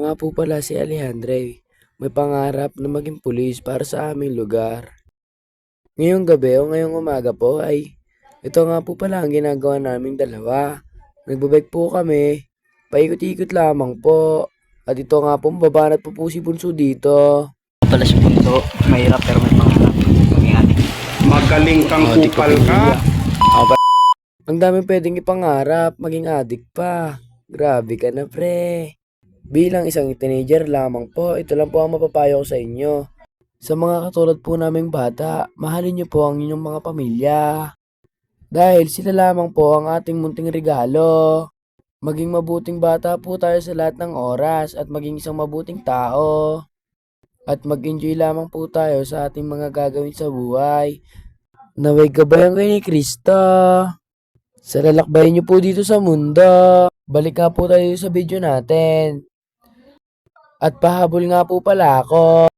nga po pala si Alejandre. May pangarap na maging pulis para sa aming lugar. Ngayong gabi o ngayong umaga po ay ito nga po pala ang ginagawa naming dalawa. Nagbabike po kami, paikot-ikot lamang po. At ito nga po, babanat po si Bunso dito. Pala si Bunso, mahirap pero may pangarap. Mangyari. Magaling kang kupal ka. Ang dami pwedeng ipangarap, maging adik pa. Grabe ka na pre. Bilang isang teenager lamang po, ito lang po ang mapapayo ko sa inyo. Sa mga katulad po naming bata, mahalin niyo po ang inyong mga pamilya. Dahil sila lamang po ang ating munting regalo. Maging mabuting bata po tayo sa lahat ng oras at maging isang mabuting tao. At mag-enjoy lamang po tayo sa ating mga gagawin sa buhay. Naway gabayan kayo ni Kristo. Sa lalakbayin niyo po dito sa mundo. Balik nga po tayo sa video natin. At pahabol nga po pala ako.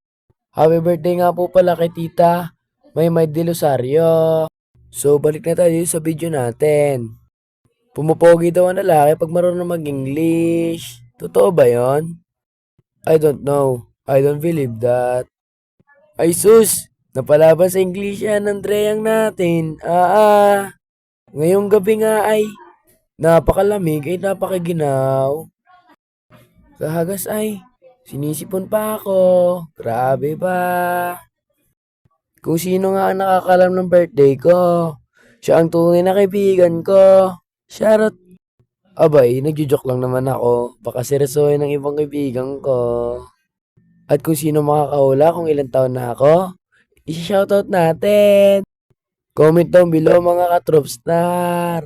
Happy birthday nga po pala kay Tita Maymay de Rosario. So balik na tayo sa video natin. Pumupogi daw ang lalaki pag marunong mag-English. Totoo ba yon? I don't know. I don't believe that. Ay sus! Napalaban sa English yan, Andreyang natin. Ngayong gabi nga ay napakalamig ay napakaginaw. Kahagas ay sinisipon pa ako. Grabe ba? Kung sino nga ang nakakalam ng birthday ko. Siya ang tunay na kaibigan ko. Charot. Abay, nagjo-joke lang naman ako. Baka seryosohin ng ibang kaibigan ko. At kung sino makakahula kung ilang taon na ako, isi-shoutout natin. Comment down below mga ka-Tropstar.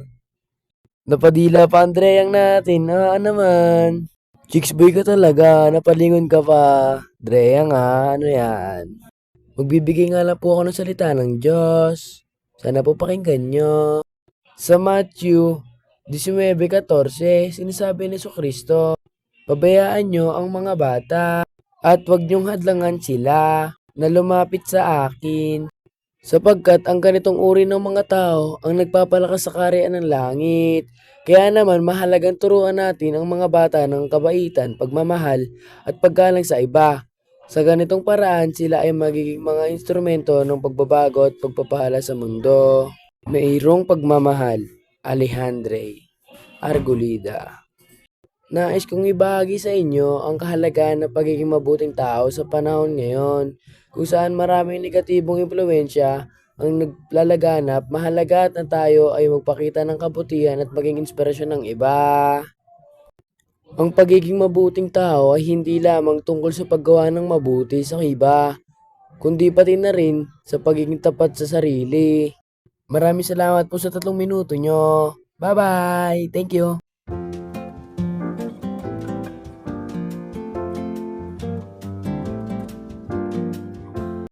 Napadila pa Andreyang natin. Naman. Chicks boy ka talaga. Napalingon ka pa. Drea nga. Ano yan? Magbibigay nga lang po ako ng salita ng Diyos. Sana po pakinggan nyo. Sa Matthew 19:14, sinasabi ni Jesucristo, pabayaan nyo ang mga bata at huwag nyong hadlangan sila na lumapit sa akin. Sapagkat ang ganitong uri ng mga tao ang nagpapalakas sa kaharian ng langit. Kaya naman mahalagang turuan natin ang mga bata ng kabaitan, pagmamahal at paggalang sa iba. Sa ganitong paraan sila ay magiging mga instrumento ng pagbabago at pagpapahala sa mundo. Mayroong pagmamahal, Alejandre Argulida. Nais kong ibahagi sa inyo ang kahalagahan ng pagiging mabuting tao sa panahon ngayon, kung saan maraming negatibong impluensya ang naglalaganap. Mahalaga na tayo ay magpakita ng kabutihan at maging inspirasyon ng iba. Ang pagiging mabuting tao ay hindi lamang tungkol sa paggawa ng mabuti sa iba, kundi pati na rin sa pagiging tapat sa sarili. Maraming salamat po sa 3 minuto nyo. Bye-bye! Thank you!